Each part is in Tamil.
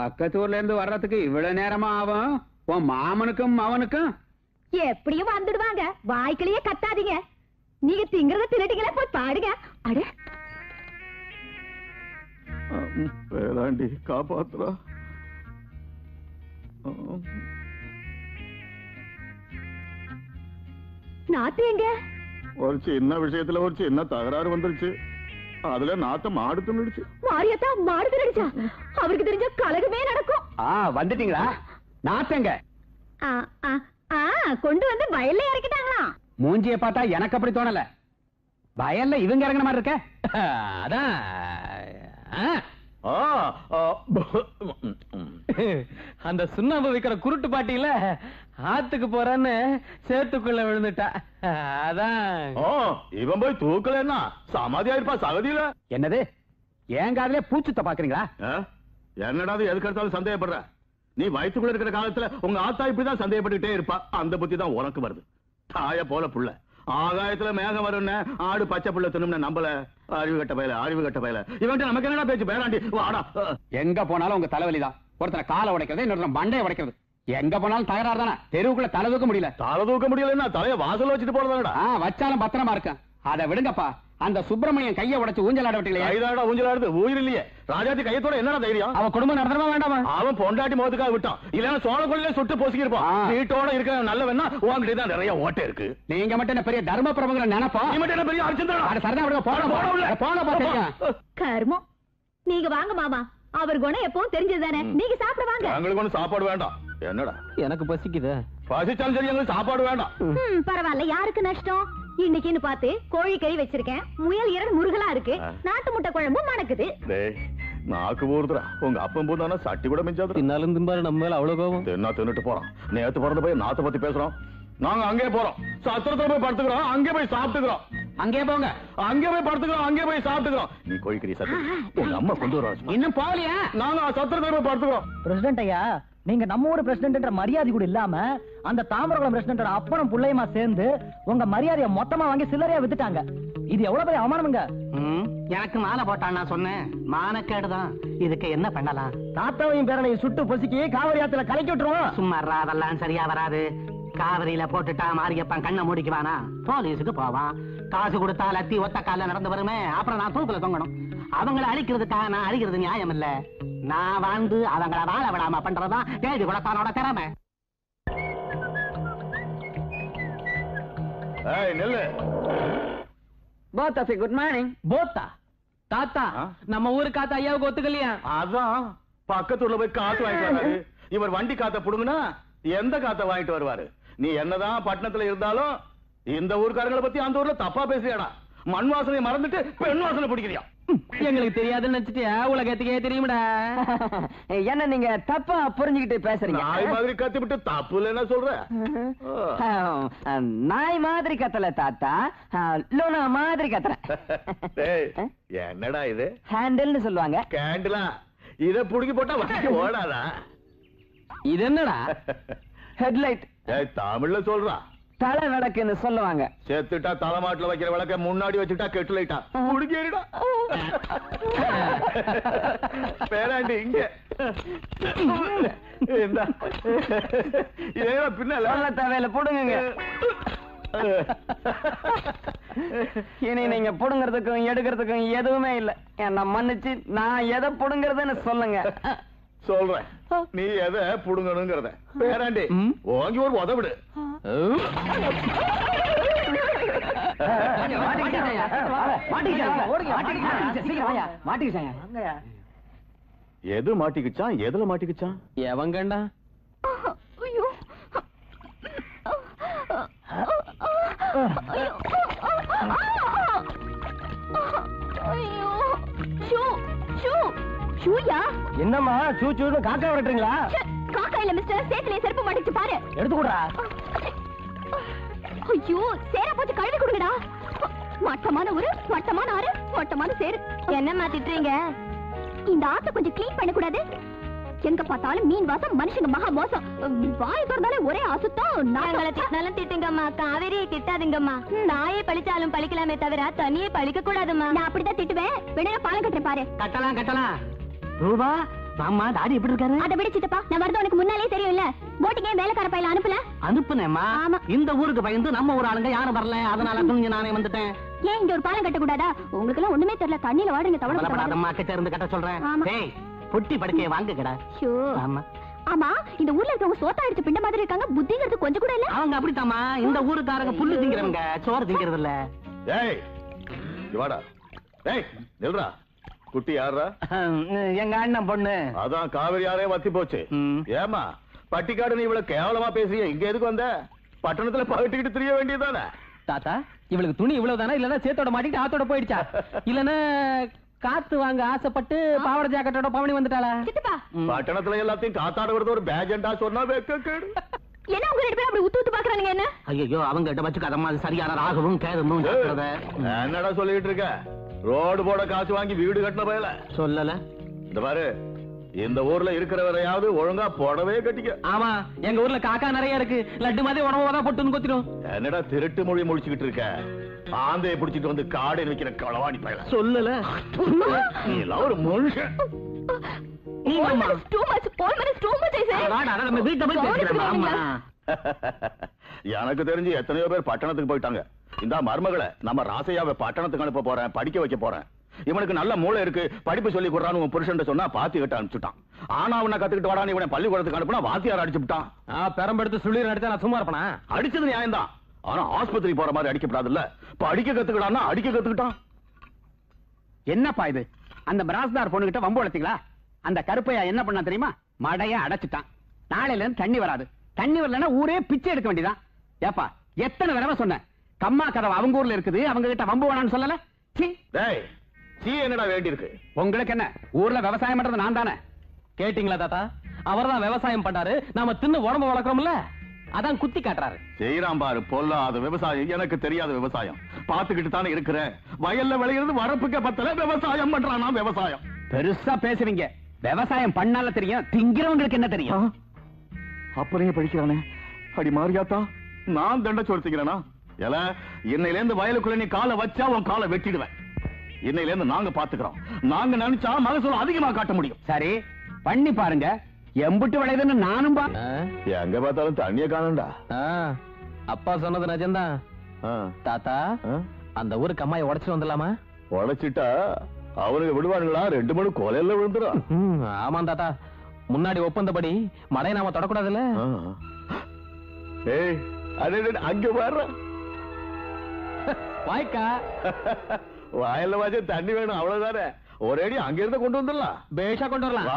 பக்கத்து ஊர்ல இருந்து வர்றதுக்கு இவ்வளவு நேரமா ஆகும்? உன் மாமனுக்கும் அவனுக்கும் எப்படியும் வந்துடுவாங்க. வாய்க்கிலேயே கத்தாதீங்க. நீங்க திங்கறத திருடிகளே போய் பாடுங்க. அட பேராண்டி காப்பாத்துறா. நாத்து எங்க? ஒரு சின்ன விஷயத்துல ஒரு சின்ன தகராறு வந்துருச்சு. அதுல நாத்த மாடு தின்னுடுச்சு. மாரியத்தா மாடு திருடிச்சா? அவருக்கு தெரிஞ்ச கலகமே நடக்கும். வந்துட்டீங்களா? நாத்தங்க கொண்டு வந்து வயல்ல இறக்கிட்டாங்களா? மூஞ்சிய பார்த்தா எனக்கு அப்படி தோணல. வயல்ல இவங்க இறங்கின மாதிரி இருக்க. அதான் அந்த சுண்ணாம்பு வைக்கிற குருட்டு பாட்டியில ஆத்துக்கு போறன்னு சேத்துக்குள்ள விழுந்துட்டா. அதான் இவன் போய் தூக்கலன்னா சமாதி ஆயிருப்பா சகதியில. என்னது என் காதலே பூச்சுத்த பாக்குறீங்களா? என்னடா எதுக்கு எடுத்தாலும் சந்தேகப்படுற? நீ வயிற்றுக்குள்ள இருக்கிற காலத்துல உங்க ஆத்தா இப்படிதான் சந்தேகப்பட்டுட்டே இருப்பா. அந்த புத்தி தான் உனக்கு வருது. தாய போல புள்ள ஆகாயத்துல மேகம் வரும்னு ஆடு பச்சை புள்ள தின்னு நம்பல. அறிவு கட்ட பயல இவன்ட்டு நமக்கு என்னடா பேச்சு? பேராண்டி வாடா. எங்க போனாலும் உங்க தலைவலிதான். ஒருத்தர காலை உடைக்கிறது, இன்னொருத்தர மண்டையை உடைக்கிறது. எங்க போனாலும் தகராறு தானே. தெருவுக்குள்ள தலை தூக்க முடியல. தலை தூக்க முடியலன்னா தலைய வாசல் வச்சுட்டு போறதாடா. வச்சாலும் பத்திரமா இருக்கேன். அதை விடுங்கப்பா. அந்த சுப்பிரமணியன் கையை உடைச்சு ஊஞ்சலாட விட்டீங்களே. கைதாடா ஊஞ்சலாடுது. உயிர் இல்லையே. ராஜாத்தி கையத்தோட என்னடா தைரியம்? அவன் குடும்பம் நடத்தமா வேண்டாமா? அவன் பொண்டாட்டி முகத்துக்காக விட்டான். இல்லன்னா சோழ கொள்ளையில சுட்டு பொசுக்கிருப்பான். வீட்டோட இருக்க நல்லவன்னா உங்ககிட்ட தான் நிறைய ஓட்டை இருக்கு. நீங்க மட்டும் என்ன பெரிய தர்ம பிரபுங்கிற நினைப்பா? நீ மட்டும் என்ன பெரிய அர்ச்சந்தா? சரிதான் விடுங்க. போன கர்மம். நீங்க வாங்க மாமா. அவர் குணம் எப்பவும் தெரிஞ்சதுதானே. நீங்க சாப்பிட வாங்க. எங்களுக்கு ஒண்ணு சாப்பாடு வேண்டாம். என்னடா எனக்கு பசிக்குது. பசிச்சாலும் சரி எங்களுக்கு சாப்பாடு வேண்டாம். பரவாயில்ல. யாருக்கு நஷ்டம்? இன்னைக்குன்னு பார்த்து கோழி கறி வச்சிருக்கேன். முயல் இரண்டு முருகலா இருக்கு. நாட்டு முட்டை குழம்பு மணக்குது. நாக்கு போடுறா. உங்க அப்பன் போதானா சட்டி கூட மிஞ்சாது. தின்னாலும் திம்பாரு நம்ம மேல அவ்வளவு கோபம். தின்னுட்டு போறான். நேத்து பிறந்த போய் நாத்த பத்தி பேசுறோம். நாங்க அங்கே போறோம். சத்திரத்துல போய் படுத்துக்கிறோம். அங்கே போய் சாப்பிட்டுக்கிறோம். அங்கே போங்க. அங்கே போய் படுத்துக்கிறோம். அங்கே போய் சாப்பிட்டுக்கிறோம். நீ கோழிக்கறி சத்து உங்க அம்மா கொண்டு வர இன்னும் போகலையா? நாங்க சத்திரத்துல போய் படுத்துக்கிறோம். பிரசிடென்ட் ஐயா, நீங்க நம்ம ஊர் பிரசிடென்ட்ன்ற மரியாதை கூட இல்லாம அந்த தாமரகுளம் பிரசிடென்ட் அப்பனும் புள்ளையுமா சேர்ந்து உங்க மரியாதையை மொத்தமா வாங்கி சில்லறையா வித்துட்டாங்க. இது எவ்வளவு பெரிய அவமானமுங்க. எனக்கு மாலை போட்டான். நான் சொன்னேன் மானக்கேடுதான். இதுக்கு என்ன பண்ணலாம்? தாத்தாவையும் பேரனையும் சுட்டு பொசுக்கி காவிரி ஆத்துல கலக்கி விட்டுருவோம். சும்மா அதெல்லாம் சரியா வராது. காவிரியில போட்டுட்டா மாரியப்பன் கண்ணை மூடிக்குவானா? போலீஸுக்கு போவான். காசு கொடுத்தா லத்தி ஒத்த கால நடந்து வருமே. அப்புறம் நான் தூக்குல தொங்கணும். அவங்களை அழிக்கிறதுக்காக நான் அழிக்கிறது நியாயம் இல்ல. நான் வாழ்ந்து அவங்கள வாழ விடாம பண்றதுதான் தேடி குலத்தானோட திறமை. Good morning. போத்தா தாத்தா நம்ம ஊரு காத்தா ஐயாவுக்கு ஒத்துக்கலையா? அதான் பக்கத்துல போய் காத்து வாங்கிட்டு வராரு. இவர் வண்டி காத்த புடுங்கன்னா எந்த காத்த வாங்கிட்டு வருவாரு? நீ என்னதான் பட்டணத்துல இருந்தாலும் இந்த ஊர்க்காரங்களை பத்தி அந்த ஊர்ல தப்பா பேசுறியாடா. மண் வாசனை மறந்துட்டு பெண் வாசனை பிடிக்கிறியா? எங்களுக்கு தெரியாதுன்னு நினைச்சிட்டியா? உலகத்துக்கே தெரியும்டா. என்ன நீங்க தப்பா புரிஞ்சுக்கிட்டு பேசுறீங்க? நாய் மாதிரி கத்தி விட்டு தப்பு இல்லைன்னா சொல்ற. நாய் மாதிரி கத்தல தாத்தா, லோனா மாதிரி கத்துறேன். என்னடா இது? ஹேண்டில்னு சொல்லுவாங்க. கேண்டிலா? இத புடுங்கி போட்டா வண்டி ஓடாதா? இது என்னடா? ஹெட்லைட். தமிழ்ல சொல்றா. தலை விளக்குன்னு சொல்லுவாங்க. செத்துட்டா தலைமாட்டுல வைக்கிற விளக்க முன்னாடி வச்சுட்டா கெட்டு லைட்டா புடுங்கிடா. பேராண்டி இங்க பின்னால தேவையில புடுங்க. இனி நீங்க புடுங்கிறதுக்கும் எடுக்கிறதுக்கும் எதுவுமே இல்ல. என்ன மன்னிச்சு நான் எதை புடுங்கிறதுன்னு சொல்லுங்க. சொல்றேன். நீ எதை புடுங்கணுங்கிறத. பேராண்டி ஓங்கி ஒரு உதவிடு. எது மாட்டிக்கிச்சான்? எதுல மாட்டிக்கிச்சான்? எவங்கண்டா? என்னம்மா சூச்சூன்னு காக்கா விரட்டுறீங்களா? காக்கா இல்ல மிஸ்டர். சேத்துல செருப்பு மாட்டிச்சு பாரு. எடுத்து கொடுறா. ஐயோ சேர போட்டு கழுவி கொடுங்கடா. மட்டமான ஒரு மட்டமான ஆறு மட்டமான சேரு. என்னம்மா திட்டுறீங்க? இந்த ஆத்த கொஞ்சம் கிளீன் பண்ண கூடாது? எங்க பார்த்தாலும் மீன் வாசம். மனுஷங்க மகா மோசம். வாய் திறந்தாலே ஒரே அசுத்தம். நாங்கள திட்டினாலும் திட்டுங்கம்மா. காவேரியை திட்டாதுங்கம்மா. நாயே பழிச்சாலும் பழிக்கலாமே தவிர தண்ணியே பழிக்க கூடாதும்மா. நான் அப்படிதான் திட்டுவேன். வேணா பாலம் கட்டுறேன் பாரு. கட்டலாம் கட்டலாம். ரூபா ஆமா தாடி எப்படி இருக்காரு? அதை விட சித்தப்பா, நான் வரது உனக்கு முன்னாலே தெரியும்ல. போட்டிங்க வேலைக்கார பையில அனுப்பல. அனுப்புனேம்மா. ஆமா. இந்த ஊருக்கு பயந்து நம்ம ஊர் ஆளுங்க யாரும் வரல, அதனால துணிஞ்சு நானே வந்துட்டேன். ஏன் இங்க ஒரு பாலம் கட்ட கூடாதா? உங்களுக்கு எல்லாம் ஒண்ணுமே தெரியல, தண்ணியில வாடுங்க. கவலைப்படாதம்மா, கிட்ட இருந்து கட்ட சொல்றேன். ஆமா. டேய், பொட்டி படுக்கைய வாங்குங்கடா. ஆமா. ஆமா, இந்த ஊர்ல இருக்கவங்க சோத்தா அடிச்ச பிண்ட மாதிரி இருக்காங்க, புத்திங்கிறது கொஞ்சம் கூட இல்ல. அவங்க அப்படித்தாமா, இந்த ஊருக்காரங்க புல்லு திங்கிறவங்க, சோறு திங்கிறது இல்ல. ஏய் வாடா. ஏய் நில்றா. குட்டி யாரா? எங்க அண்ணன் பொண்ணு. அதான் காவிரி யாரே வத்தி போச்சு. ஏமா பட்டிக்காடு நீ இவ்வளவு கேவலமா பேசுறிய, இங்க எதுக்கு வந்த? பட்டணத்துல பகட்டிக்கிட்டு தெரிய வேண்டியதானே? தாத்தா, இவளுக்கு துணி இவ்வளவுதானா, இல்லன்னா சேத்தோட மாட்டிட்டு ஆத்தோட போயிடுச்சா, இல்லன்னா காத்து வாங்க ஆசைப்பட்டு பாவாடை ஜாக்கெட்டோட பவனி வந்துட்டாளா? சித்தப்பா, பட்டணத்துல எல்லாத்தையும் காத்தாட விடுறது ஒரு பேஜெண்டா சொன்னா வெக்க கேடு. என்ன உங்க ரெண்டு பேரும் அப்படி உத்து உத்து பாக்குறானுங்க? என்ன ஐயோ, அவங்க கிட்ட வச்சு கதமா சரியான ராகவும் கேதும் என்னடா சொல்லிட்டு இருக்க? ரோடு போட காசு வாங்கி வீடு கட்டின பயல சொல்லல. இந்த பாரு, இந்த ஊர்ல இருக்கிறவரையாவது ஒழுங்கா புடவே கட்டிக்க. ஆமா, எங்க ஊர்ல காக்கா நிறைய இருக்கு, லட்டு மாதிரி உடம்புதான் பொட்டுன்னு கொத்திடும். என்னடா திருட்டு மொழி முடிச்சுக்கிட்டு இருக்க? ஆந்தையை பிடிச்சிட்டு வந்து காடு வைக்கிற களவாணி பயல. சொல்லல. நீ எல்லாம் ஒரு மனுஷன். வீட்டை போய் பேசுறேன். எனக்கு தெரிஞ்சு எத்தனையோ பேர் பட்டணத்துக்கு போயிட்டாங்க. இந்த மருமகளை நம்ம ராசையாவை பட்டணத்துக்கு அனுப்ப போறேன், படிக்க வைக்க போறேன். இவனுக்கு நல்ல மூளை இருக்கு, படிப்பு சொல்லி கொடுறான்னு உன் புருஷன் சொன்னா பாத்தி கட்ட அனுப்பிச்சுட்டான். ஆனா அவனை கத்துக்கிட்டு வாடான்னு இவனை பள்ளிக்கூடத்துக்கு அனுப்புனா வாத்தியார் அடிச்சு விட்டான். பெரம்பெடுத்து சுள்ளீர் அடிச்சா நான் சும்மா இருப்பனா? அடிச்சது நியாயம் தான், ஆனா ஆஸ்பத்திரி போற மாதிரி அடிக்கப்படாது இல்ல. படிக்க கத்துக்கிட்டான்னா அடிக்க கத்துக்கிட்டான். என்னப்பா இது? அந்த பிராஸ்தார் பொண்ணுகிட்ட வம்பு வளர்த்தீங்களா? அந்த கருப்பையா என்ன பண்ணா தெரியுமா? மடைய அடைச்சிட்டான். நாளையில இருந்து தண்ணி வராது. தண்ணி வரலன்னா ஊரே பிச்சை எடுக்க வேண்டியதான். ஏப்பா, எத்தனை தடவை சொன்னேன், கம்மா கதவை அவங்க ஊர்ல இருக்குது, அவங்க கிட்ட வம்பு வேணான்னு சொல்லல? என்னடா வேண்டி இருக்கு உங்களுக்கு? என்ன ஊர்ல விவசாயம் பண்றது நான் தானே. கேட்டீங்களா தாத்தா? அவர்தான் விவசாயம் பண்றாரு, நாம தின்னு உடம்பு வளர்க்கிறோம்ல, அதான் குத்தி காட்டுறாரு. செய்யறான் பாரு பொல்லாத விவசாயம். எனக்கு தெரியாத விவசாயம் பாத்துக்கிட்டு தானே இருக்கிறேன். வயல்ல விளையிறது வரப்புக்க பத்தல, விவசாயம் பண்றானா விவசாயம். பெருசா பேசுவீங்க. விவசாயம் பண்ணால தெரியும், திங்கிறவங்களுக்கு என்ன தெரியும்? அப்புறம் படிக்கிறானே அடி மாறியாத்தா, நான் தண்ட சொல்லிக்கிறேனா? எல இன்னையில இருந்து வயலுக்குள்ள நீ காலை வச்சா உன் காலை வெட்டிடுவேன். இன்னையில இருந்து நாங்க பாத்துக்கிறோம். நாங்க நினைச்சா மகசூல் அதிகமா காட்ட முடியும். சரி, பண்ணி பாருங்க. எம்புட்டு விளையுதுன்னு நானும் எங்க பார்த்தாலும் தண்ணிய காணண்டா. அப்பா சொன்னது நிஜம்தான். தாத்தா, அந்த ஊருக்கு அம்மாயை உடைச்சிட்டு வந்துடலாமா? உடைச்சிட்டா அவனுக்கு விடுவானுங்களா? 2 மணி கொலையில விழுந்துரும். ஆமா தாத்தா, முன்னாடி ஒப்பந்தப்படி மழையை நாம தொடக்கூடாதுல்ல. ஏய், அங்க பாரு வாய்க்கா. வாயில வாஜ தண்ணி வேணும், அவ்வளவுதானே. ஒரேடி அங்க இருந்து கொண்டு வந்துடலாம். பேஷா கொண்டு வரலாம்.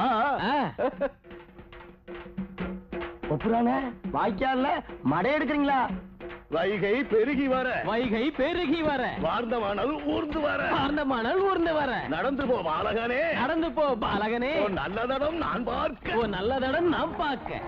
ஒப்புறானே வாய்க்கால மடை எடுக்கிறீங்களா? வைகை பெருகி வர, வைகை பெருகி வர, வார்ந்த மணல் ஊர்ந்து வர, வார்ந்த மணல் ஊர்ந்து வர, நடந்து போ பாலகனே, நடந்து போ பாலகனே, நல்ல தடம் நான் பார்க்க, நல்ல தடம் நான் பார்க்க.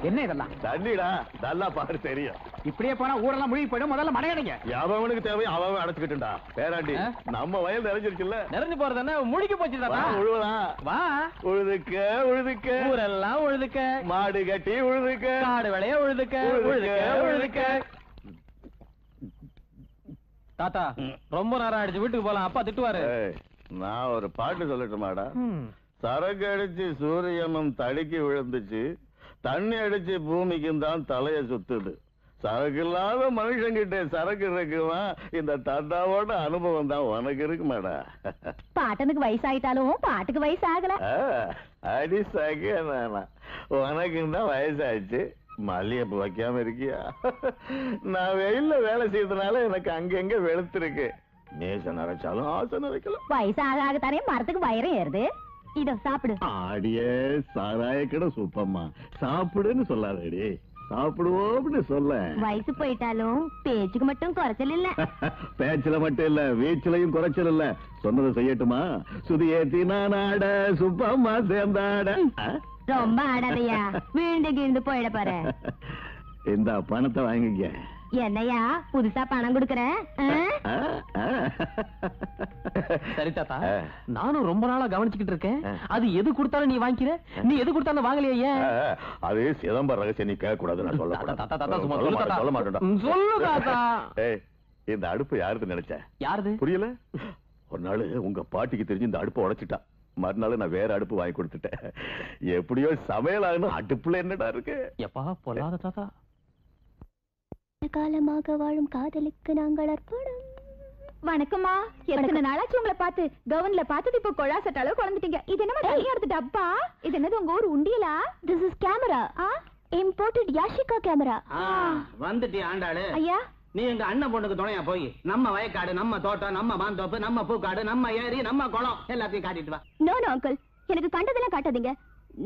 என்ன இதெல்லாம்? தண்ணிடா, நல்லா பாரு தெரியும். இப்படியே போனா ஊரெல்லாம் முழுகி போயிடும். முதல்ல மடையடைங்க. அவனுக்கு தேவை அவன் அடைச்சுக்கிட்டுண்டா. பேராண்டி, நம்ம வயல் நிறைஞ்சிருச்சுல்ல. நிறைஞ்சு போறது முழுகி போச்சு தாத்தா. உழுவலா வா, உழுதுக்க உழுதுக்க, ஊரெல்லாம் உழுதுக்க, மாடு கட்டி உழுதுக்க, காடு விளைய உழுதுக்க, உழுதுக்க உழுதுக்க. தாத்தா, ரொம்ப நேரம் ஆயிடுச்சு, வீட்டுக்கு போலாம், அப்பா திட்டுவாரு. நான் ஒரு பாட்டு சொல்லட்டுமாடா? சரக்கு அடிச்சு சூரியனும் தடுக்கி விழுந்துச்சு, தண்ணி அடிச்சு பூமிக்கும் தான் தலைய சுத்துது. சரக்கு இல்லாத மனுஷங்கிட்ட சரக்கு இருக்குமா? இந்த தாத்தாவோட அனுபவம் தான் உனக்கு இருக்குமாடா. பாட்டனுக்கு வயசாயிட்டாலும் பாட்டுக்கு வயசு ஆகல. அடி சகனா, உனக்கு தான் வயசாச்சு, மல்லிகைப்பூ வைக்காம இருக்கியா? நான் வெயில்ல வேலை செய்யறதுனால எனக்கு அங்கங்க வெளுத்திருக்கு. நேச நிறைச்சாலும் ஆசை நிறைக்கலாம். வயசு ஆக ஆகத்தானே மரத்துக்கு வயிறம் ஏறுது. இதோ சாப்பிடு. ஆடியே சாராய கடை சூப்பம்மா, சாப்பிடுன்னு சொல்லாதடி. சாப்பிடுவோம்னு சொல்ல. வயசு போயிட்டாலும் பேச்சுக்கு மட்டும் குறைச்சல் இல்ல. பேச்சுல மட்டும் இல்ல, வீச்சுலையும் குறைச்சல் இல்ல. சொன்னதை செய்யட்டுமா? சுதியேத்தி நான் ஆட, சுப்பம்மா சேர்ந்தாட. ரொம்ப ஆடாதையா, வீழ்ந்து கீழ்ந்து போயிட பாரு. இந்த பணத்தை வாங்கிக்க. என்னையா புதுசா பணம் கொடுக்கறேன்? சரி தாத்தா, நானும் ரொம்ப நாளா கவனிச்சுக்கிட்டு இருக்கேன். அது எது கொடுத்தாலும் நீ வாங்கிக்கிற, நீ எது கொடுத்தாலும் வாங்கலையே ஏன்? அது சிதம்பரம் ரகசியம், நீ கேட்க கூடாது. நான் சொல்ல மாட்டேன். சொல்லு தாத்தா. இந்த அடுப்பு யாருன்னு நினைச்ச? யாருது? புரியல? ஒரு நாள் உங்க பாட்டிக்கு தெரிஞ்சு இந்த அடுப்பை உடைச்சிட்டா. மறுநாள் நான் வேற அடுப்பு வாங்கி கொடுத்துட்டேன். எப்படியோ சமையல் ஆகணும், அடுப்புல என்னடா இருக்கு? எப்பா பொல்லாத தாத்தா. காலமாக வாழும் காதலுக்கு நாங்கள் அர்ப்பணம். வணக்கம்மா. எத்தனை நாளாச்சு உங்களை பார்த்து. கவன்ல பார்த்தது இப்ப கொழா செட் அளவு குழந்துட்டீங்க. இது என்னமா தனியா எடுத்துட்டு அப்பா? இது என்னது உங்க ஊர் உண்டியலா? This is camera. Imported Yashica camera. வந்துட்டி ஆண்டாளு. ஐயா, நீ எங்க அண்ணன் பொண்ணுக்கு துணையா போய் நம்ம வயக்காடு, நம்ம தோட்டம், நம்ம மாந்தோப்பு, நம்ம பூக்காடு, நம்ம ஏரி, நம்ம குளம் எல்லாத்தையும் காட்டிட்டு வா. நோ நோ அங்கிள், எனக்கு கண்டதெல்லாம் காட்டாதீங்க.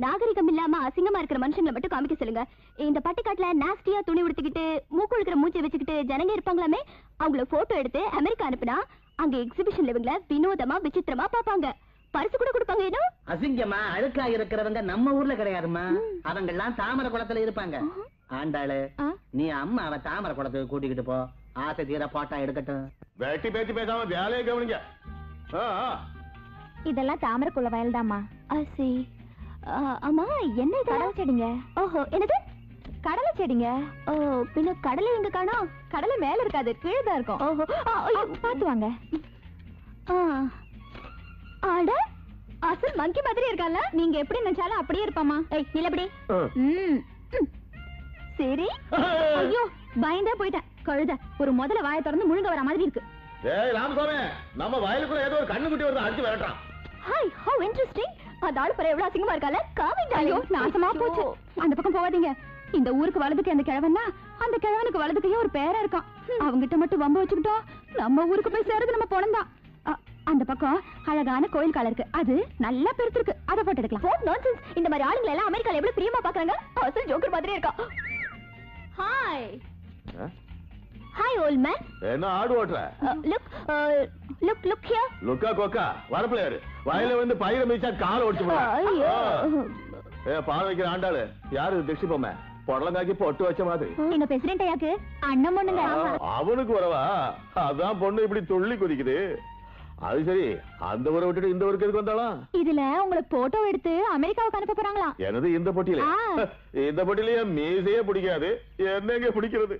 நாகரிகம் இல்லாம அசிங்கமா இருக்கிற மனுஷங்களை மட்டும் காமிக்க சொல்லுங்க. இந்த பட்டிக்காட்டுல நாஸ்டியா துணி உடுத்திக்கிட்டு மூக்கு இருக்கிற மூச்சை வச்சுக்கிட்டு ஜனங்க இருப்பாங்களாமே, அவங்கள போட்டோ எடுத்து அமெரிக்கா அனுப்புனா அங்க எக்ஸிபிஷன்ல இவங்கள வினோதமா விசித்திரமா பாப்பாங்க. பரிசு கூட கொடுப்பாங்க. ஏனோ அசிங்கமா அழுக்கா இருக்கிறவங்க நம்ம ஊர்ல கிடையாதுமா. அவங்க எல்லாம் தாமரை குளத்துல இருப்பாங்க. ஆண்டாளு, நீ அம்மா அவ தாமரை குளத்துக்கு கூட்டிக்கிட்டு போ. ஆசை தீர போட்டா எடுக்கட்டும். வெட்டி பேச்சு பேசாம வேலையை கவனிங்க. இதெல்லாம் தாமரைக்குள்ள வயல் தாமா. ஆசி. ஆமா, என்ன இது? கடலை செடிங்க. ஓஹோ, என்னது கடலை செடிங்க? ஓ, பின்ன கடலை எங்க காணோம்? கடலை மேல இருக்காது, கீழே தான் இருக்கும். ஓஹோ, பாத்து வாங்க. ஆட அசல் மங்கி மாதிரி இருக்கால. நீங்க எப்படி நினைச்சாலும் அப்படியே இருப்பாமா. ஏய், நிலபடி. சரி. ஐயோ, பயந்தே போயிட்டேன். கழுத ஒரு முதல்ல வாயை திறந்து முழுங்க வர மாதிரி இருக்கு. ஏய் ராமசாமி, நம்ம வயலுக்குள்ள ஏதோ ஒரு கண்ணுக்குட்டி வருது, அடிச்சு விரட்டான். Hi, have interesting. அந்த ஆளு பர எவ்வளவு அசிங்கமா இருக்கால. காமிங்க. ஐயோ, நாசமா போச்சு. அந்த பக்கம் போகாதீங்க. இந்த ஊருக்கு வலதுக்கு அந்த கிழவன்னா, அந்த கிழவனுக்கு வலதுக்கையே ஒரு பேரா இருக்கான். அவங்கிட்ட மட்டும் வம்ப வச்சுக்கிட்டோம், நம்ம ஊருக்கு போய் சேருது நம்ம பொணந்தான். அந்த பக்கம் அழகான கோயில் கால இருக்கு, அது நல்லா பெருத்து இருக்கு. அதை போட்டு எடுக்கலாம். நான்சென்ஸ். இந்த மாதிரி ஆளுங்களை எல்லாம் அமெரிக்கால எவ்வளவு பிரியமா பாக்குறாங்க. அசல் ஜோக்கர் மாதிரியே இருக்கா. Hi hi old man. என்ன ஆடு ஓட்டுற? Look here. லுக்கா கோக்கா வரப்புல யாரு? வயல வந்து பயிர மிச்சா கால ஒடிச்சு போற. பால் வைக்கிற ஆண்டாளு யாரு? திஷ்டி பொம்மை பொடலங்காக்கி பொட்டு வச்ச மாதிரி. எங்க பிரசிடென்ட் ஐயாக்கு அண்ணன் பொண்ணுங்க. அவனுக்கு வரவா? அதான் பொண்ணு இப்படி துள்ளி குதிக்குது. அது சரி, அந்த ஊரை விட்டுட்டு இந்த ஊருக்கு எதுக்கு வந்தாலும்? இதுல உங்களுக்கு போட்டோ எடுத்து அமெரிக்காவுக்கு அனுப்ப போறாங்களா? எனது இந்த பொட்டியில? இந்த பொட்டியில மீசையே பிடிக்காது, என்னங்க பிடிக்கிறது?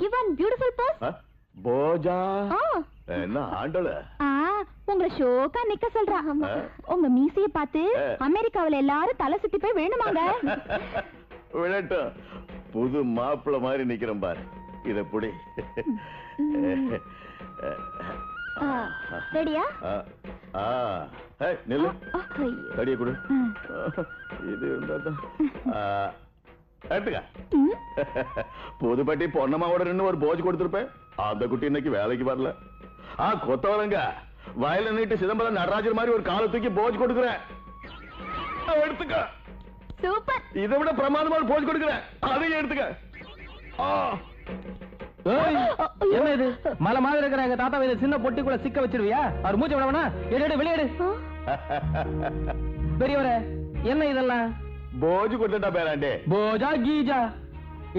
இவன் பியூட்டிஃபுல் பர்ஸ். போஜா. என்ன ஆண்டல? உங்களை ஷோக்கா நிக்க சொல்றா. உங்க மீசைய பார்த்து அமெரிக்காவுல எல்லாரும் தலை சுத்தி போய் வேணுமாங்க. விழட்டும், புது மாப்பிள்ள மாதிரி நிக்கிறேன் பாரு. இத புடி. ரெடியா? நெல்லு ரெடியா கொடு. இது இருந்தாதான் எடுத்துக்க. புதுப்பட்டி பொன்னம்மாவோட நின்று ஒரு போஜ் கொடுத்திருப்பேன். அந்த குட்டி இன்னைக்கு வேலைக்கு வரல. கொத்தவரங்க வயல நீட்டு சிதம்பரம் நடராஜர் மாதிரி ஒரு காலை தூக்கி போஜ் கொடுக்குறேன். எடுத்துக்க. சூப்பர். இதை விட பிரமாதமா ஒரு போஜ் கொடுக்குறேன், அதையும் எடுத்துக்க. என்ன இது மலை மாதிரி இருக்கிற எங்க தாத்தா இதை சின்ன பொட்டிக்குள்ள சிக்க வச்சிருவியா? அவர் மூச்சு விடவனா? எடு வெளியேடு. பெரியவரே, என்ன இதெல்லாம்? போஜ் கொடுத்துட்டா பேராண்டே. போஜா கீஜா?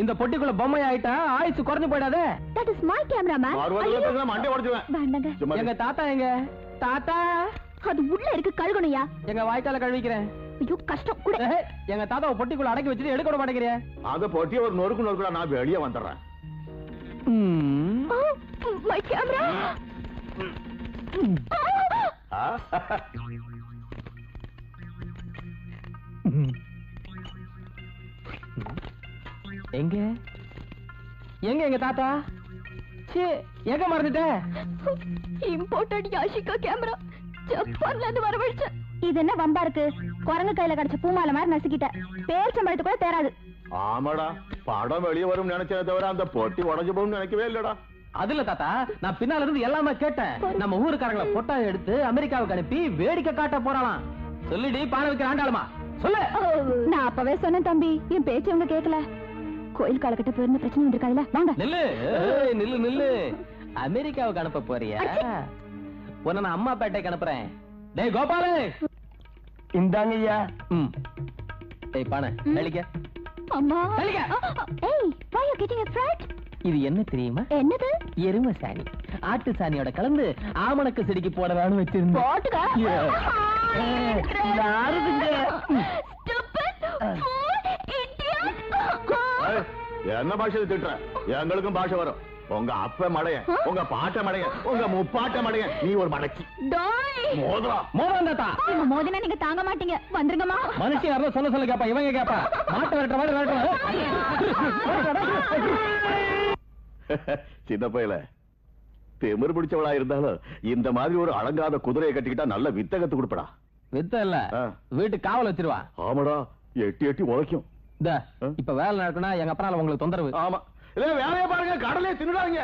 இந்த பொட்டிக்குள்ள பொம்மை ஆயிட்டா ஆயுசு குறைஞ்சு போயிடாதே. That is my camera man. மண்டை உடைச்சுவேன். வேண்டாங்க. எங்க தாத்தா எங்க? தாத்தா அது உள்ள இருக்கு, கழுகணையா? எங்க வாய்க்கால கழுவிக்கிறேன். ஐயோ கஷ்டம் கூட. எங்க தாத்தா பொட்டிக்குள்ள அடக்கி வச்சுட்டு எடுக்க விட மாட்டேங்கிறியா? அந்த பொட்டியை ஒரு நொறுக்குடா, நான் வெளியே வந்துடுறேன். My camera. எங்க எங்க எங்க தாத்தா? எங்க மறந்துட்ட? இம்போர்ட்டட் யாஷிகா கேமரா ஜப்பான்ல இருந்து வரவழைச்ச. இது என்ன வம்பா இருக்கு? குரங்கு கையில கிடைச்ச பூமாலை மாதிரி நசுக்கிட்ட. பேச்சம்பழத்து கூட தேராது. ஆமாடா, படம் வெளியே வரும் நினைச்சத தவிர அந்த பொட்டி உடஞ்சு போகும் நினைக்கவே இல்லடா. அதுல தாத்தா, நான் பின்னால இருந்து எல்லாமே கேட்டேன். நம்ம ஊருக்காரங்களை போட்டோ எடுத்து அமெரிக்காவுக்கு அனுப்பி வேடிக்கை காட்ட போறாளாம். சொல்லிடி, பானை வைக்கிற ஆண்டாளுமா சொல்லு. நான் அப்பவே சொன்னேன் தம்பி, என் பேச்சு அவங்க கேட்கல. கோயில் காலகட்ட போயிருந்த பிரச்சனை வந்திருக்காதுல வாங்க. நில்லு நில்லு நில்லு. அமெரிக்காவுக்கு அனுப்ப போறியா? உன்னை நான் அம்மாப்பேட்டைக்கு அனுப்புறேன். டேய் கோபாலு, இந்தாங்க ஐயா. டேய் பானை நெளிக்க. அம்மா. நெளிக்க. ஏய், why you getting afraid? இது என்ன தெரியுமா? என்னது? எருமை சாணி. ஆட்டு சாணியோட கலந்து ஆமணக்கு செடிக்கு போடலாம்னு வச்சிருந்தேன். போட்டுக்க. யாருதுங்க? Stupid, fool, idiot. என்ன பாஷையில திட்டுற? எங்களுக்கும் பாஷை வரும். உங்க அப்ப மடைய, உங்க பாட்ட மடைய, உங்க முப்பாட்ட மடைய, நீ ஒரு மடக்கி. டோய். மோதுறா. மோதாண்டா. நீங்க மோதினா நீங்க தாங்க மாட்டீங்க. வந்துருங்கம்மா. மனுஷன் யாரோ சொல்ல கேப்பா, இவங்க கேப்பா. மாட்டு வரட்ட மாதிரி வரட்டும். சின்ன பையல திமிரு பிடிச்சவளா இருந்தாலும் இந்த மாதிரி ஒரு அடங்காத குதிரையை கட்டிக்கிட்டா நல்ல வித்தகத்து கொடுப்படா. வித்த இல்ல, வீட்டு காவல் வச்சிருவா. ஆமாடா, எட்டி எட்டி உழைக்கும். இப்ப வேலை நடக்குன்னா எங்க அப்பனால உங்களுக்கு தொந்தரவு. ஆமா, இல்ல வேலையை பாருங்க, கடலே தின்னுடாங்க.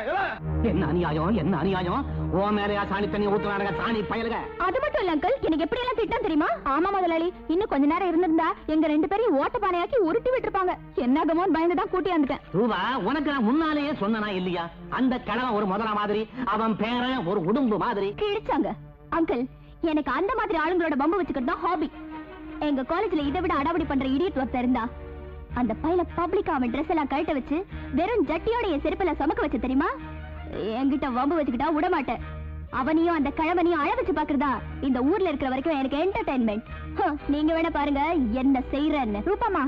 என்ன அநியாயம், என்ன அநியாயம். ஓ மேலையா சாணி தண்ணி ஊத்துறானுங்க, சாணி பயலுங்க. அது மட்டும் இல்ல அங்கிள், எனக்கு எப்படி எல்லாம் திட்டம் தெரியுமா? ஆமா முதலாளி, இன்னும் கொஞ்ச நேரம் இருந்திருந்தா எங்க 2 பேரையும் ஓட்ட பானையாக்கி உருட்டி விட்டுருப்பாங்க. என்னாகமோ பயந்துதான் கூட்டி வந்துட்டேன். ரூபா, உனக்கு நான் முன்னாலேயே சொன்னனா இல்லையா? அந்த கிழவன் ஒரு முதல மாதிரி, அவன் பேரன் ஒரு உடும்பு மாதிரி. கிழிச்சாங்க அங்கிள். எனக்கு அந்த மாதிரி ஆளுங்களோட பம்பு வச்சுக்கிறது தான் ஹாபி. எங்க காலேஜ்ல இதை விட அடாவடி பண்ற இடியட் ஒருத்தர் இருந்தா. அந்த பையல பப்ளிக் அவன் ட்ரெஸ் எல்லாம் கழட்ட வச்சு வெறும் ஜட்டியோட என் செருப்புல சமக்க வச்சு தெரியுமா? என்கிட்ட வம்பு வச்சுக்கிட்டா விட மாட்டேன். அவனையும் அந்த கிழவனையும் அழ வச்சு பாக்குறதா இந்த ஊர்ல இருக்கிற வரைக்கும் எனக்கு என்டர்டைன்மெண்ட். நீங்க வேணா பாருங்க என்ன செய்யறன்னு. ரூபாமா,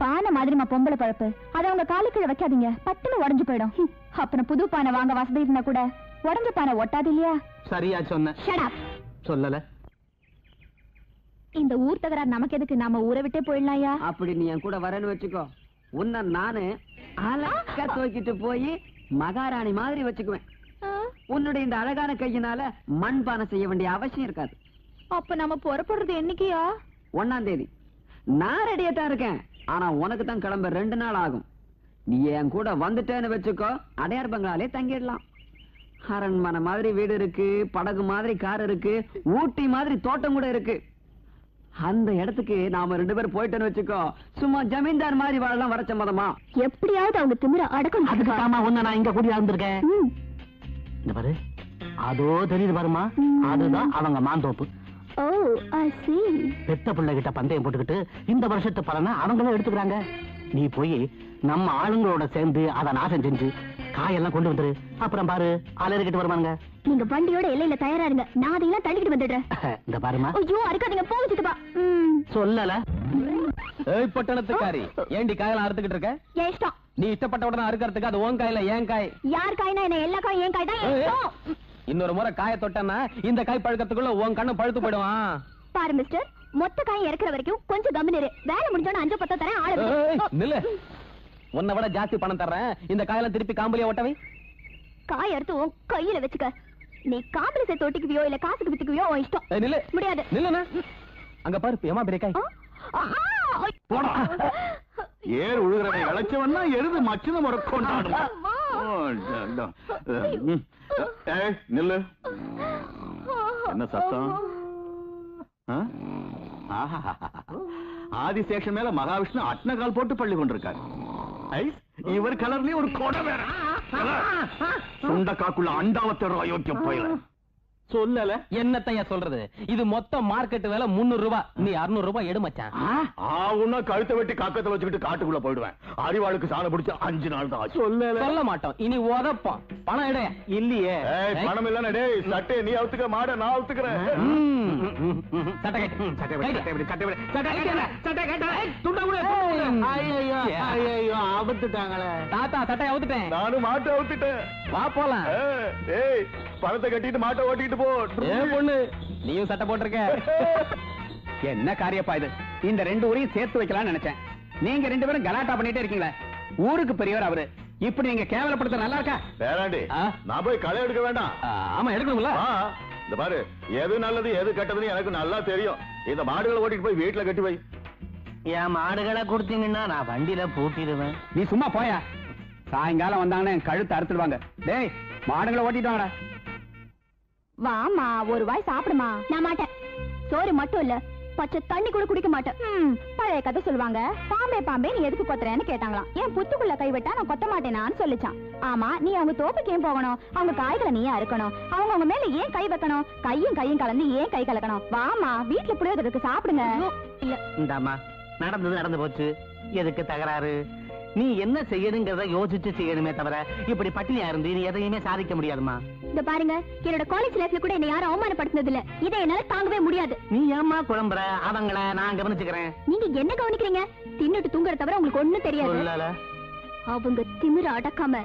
பானை மாதிரிமா பொம்பளை பழப்பு, அதை அவங்க காலுக்குள்ள வைக்காதீங்க, பட்டுன்னு உடஞ்சு போயிடும். அப்புறம் புது பானை வாங்க வசதி இருந்தா கூட உடஞ்ச பானை ஒட்டாது இல்லையா? சரியா சொன்ன. Shut up. சொல்லல. இந்த ஊர் தகராறு நமக்கு எதுக்கு? நாம ஊரை விட்டே போயிடலாம்யா. அப்படி நீ என் கூட வரேன்னு வச்சுக்கோ, உன்னை நானு அழகா தூக்கிட்டு போய் மகாராணி மாதிரி வச்சுக்குவேன். உன்னுடைய இந்த அழகான கையினால மண்பானை செய்ய வேண்டிய அவசியம் இருக்காது. அப்ப நம்ம புறப்படுறது என்னைக்கியா? 1ஆம் தேதி. நான் ரெடியா தான் இருக்கேன். ஆனா உனக்கு தான் கிளம்ப 2 நாள் ஆகும். நீ என் கூட வந்துட்டேன்னு வச்சுக்கோ, அடையார் பங்களாலே தங்கிடலாம். அரண்மனை மாதிரி வீடு இருக்கு, படகு மாதிரி கார் இருக்கு, ஊட்டி மாதிரி தோட்டம் கூட இருக்கு. அந்த இடத்துக்கு நாம 2 பேரும் போயிட்டோன்னு வச்சுக்கோ, சும்மா ஜமீன்தார் மாதிரி வாழலாம். வர சம்மதமா? எப்படியாவது அவங்க திமிர அடக்கணும். அதுக்குதாமா உன்னை நான் இங்க கூடியா இருந்திருக்கேன். இந்த பாரு, அதோ தெரியுது பாருமா, அதுதான் அவங்க மாந்தோப்பு. ஓ, I see. பெத்த பிள்ளை கிட்ட பந்தயம் போட்டுக்கிட்டு இந்த வருஷத்து பலனை அவங்களும் எடுத்துக்கிறாங்க. நீ போய் நம்ம ஆளுங்களோட சேர்ந்து அதை நாசம் செஞ்சு காயெல்லாம் கொண்டு வந்துரு. அப்புறம் பாரு, அலறிக்கிட்டு வருவாங்க. நீங்க வண்டியோட எல்லையில தயாரா இருங்க, நான் அதையெல்லாம் தள்ளிக்கிட்டு வந்துடுறேன். இந்த பாருமா. ஐயோ, அறுக்காதீங்க, போச்சுப்பா. சொல்லல. ஏய் பட்டணத்துக்காரி, ஏண்டி காயெல்லாம் அறுத்துக்கிட்டு இருக்க? என் இஷ்டம். நீ இஷ்டப்பட்ட உடனே அறுக்கிறதுக்கு அது உன் காயில ஏன் காய்? யார் காய்னா என்ன? எல்லா காயும் என் காய் தான். என் இஷ்டம். இன்னொரு முறை காய தொட்டனா இந்த காய் பழுக்கிறதுக்குள்ள உன் கண்ணு பழுத்து போயிடுவான். பாரு மிஸ்டர், மொத்த காய் இறக்குற வரைக்கும் கொஞ்சம் கம்மினு இரு. வேலை முடிஞ்சோன்னு 5-10 தரேன். ஆளு நில்லு. உன்னை விட ஜாஸ்தி பணம் தர்றேன். இந்த காயெல்லாம் திருப்பி காம்பலியா ஓட்டவை. காய் அறுத்து உன் கையில வச்சுக்க. நீ காம்பளி சேர்த்து ஒட்டிக்குவியோ இல்ல காசுக்கு வித்துக்குவியோ உன் இஷ்டம். நில்லு. முடியாது. நில்லுண்ணா. அங்க பாரு, ஏமா பிரேக்காய். போடா. ஏர் உழுகிறவை இழைச்சவன்னா எருது மச்சின முறை கொண்டாடும். நில்லு. என்ன சத்தம்? ஆதிசேஷன் மேல மகாவிஷ்ணு அட்னகால் போட்டு பள்ளி கொண்டிருக்காரு. இவர் கலர்லயே ஒரு கொடை வேற. சுண்டக்காக்குள்ள அண்டாவத்தோட அயோக்கிய போயில சொல்லல. என்னத்தையா சொல்றது? இது மொத்த மார்க்கெட் வேலை 300 ரூபாய். நீ 600 ரூபாய் எடு மச்சான். ஆவுன்னா கழுத்தை வெட்டி காக்கத்தை வச்சுக்கிட்டு காட்டுக்குள்ள போயிடுவேன். அறிவாளுக்கு சாண பிடிச்ச 5 நாள் தான் ஆச்சு. சொல்ல மாட்டோம். இனி உதப்போம். பணம் எடு. இல்லையே. பணம் இல்லன்னா டேய், சட்டை நீ அவுத்துக்க, மாட நான் அவுத்துக்கிறேன். சட்டை கட்டு. சட்டை விடு, சட்டை விடு, சட்டை விடு. சட்டை கட்டு. துண்டை விடு. ஐயோ, ஆபத்துட்டாங்களே. தாத்தா சட்டை அவுத்துட்டேன். நானும் மாட்டை அவுத்துட்டேன். வா போலாம். ஏய், பணத்தை கட்டிட்டு மாட்டை ஓட்டிட்டு போ. பொண்ணு, நீயும் சட்டை போட்டிருக்க. என்ன காரியப்பா இது? இந்த 2 ஊரையும் சேர்த்து வைக்கலாம்னு நினைச்சேன். நீங்க 2 பேரும் கலாட்டா பண்ணிட்டே இருக்கீங்களே. ஊருக்கு பெரியவர் அவரு, இப்படி நீங்க கேவலப்படுத்த நல்லா இருக்கா? வேறாண்டி, நான் போய் களை எடுக்க வேண்டாம். ஆமா, எடுக்கணும்ல. இந்த பாரு, எது நல்லது எது கெட்டதுன்னு எனக்கு நல்லா தெரியும். இந்த மாடுகளை ஓட்டிட்டு போய் வீட்டுல கட்டி வை. என் மாடுகளை கொடுத்தீங்கன்னா நான் வண்டியில பூட்டிடுவேன். நீ சும்மா போயா. சாயங்காலம் வந்தாங்கன்னா என் கழுத்து அறுத்துடுவாங்க. டேய், மாடுகளை ஓட்டிட்டு வாங்கடா. வாமா, ஒரு வாய் சாப்பிடுமா. நான் மாட்டேன். சோறு மட்டும் இல்ல, பச்சை தண்ணி கூட குடிக்க மாட்டேன். பழைய கதை சொல்லுவாங்க, பாம்பே பாம்பே நீ எதுக்கு கொத்துறேன்னு கேட்டாங்களாம். என் புத்துக்குள்ள கைவிட்டா நான் கொத்த மாட்டேனான்னு சொல்லிச்சான். ஆமா, நீ அவங்க தோப்புக்கு ஏன் போகணும்? அவங்க காய்களை நீ அறுக்கணும். அவங்க மேல ஏன் கை வைக்கணும்? கையும் கலந்து ஏன் கை கலக்கணும்? வாமா, வீட்டுல புளியோதரை இருக்கு, சாப்பிடுங்க. இல்ல இந்தாமா, நடந்தது நடந்து போச்சு, எதுக்கு தகராறு? நீ என்ன செய்யணுங்கிறத யோசிச்சு செய்யணுமே தவிர இப்படி பட்டினியா இருந்து நீ எதையுமே சாதிக்க முடியாதுமா. இந்த பாருங்க, என்னோட காலேஜ் லைஃப்ல கூட என்ன யாரும் அவமானப்படுத்தினது இல்ல. இதை என்னால தாங்கவே முடியாது. நீ ஏமா குழம்புற? அவங்கள நான் கவனிச்சுக்கிறேன். நீங்க என்ன கவனிக்கிறீங்க? தின்னுட்டு தூங்குற தவிர உங்களுக்கு ஒண்ணும் தெரியாது. அவங்க திமிர அடக்காம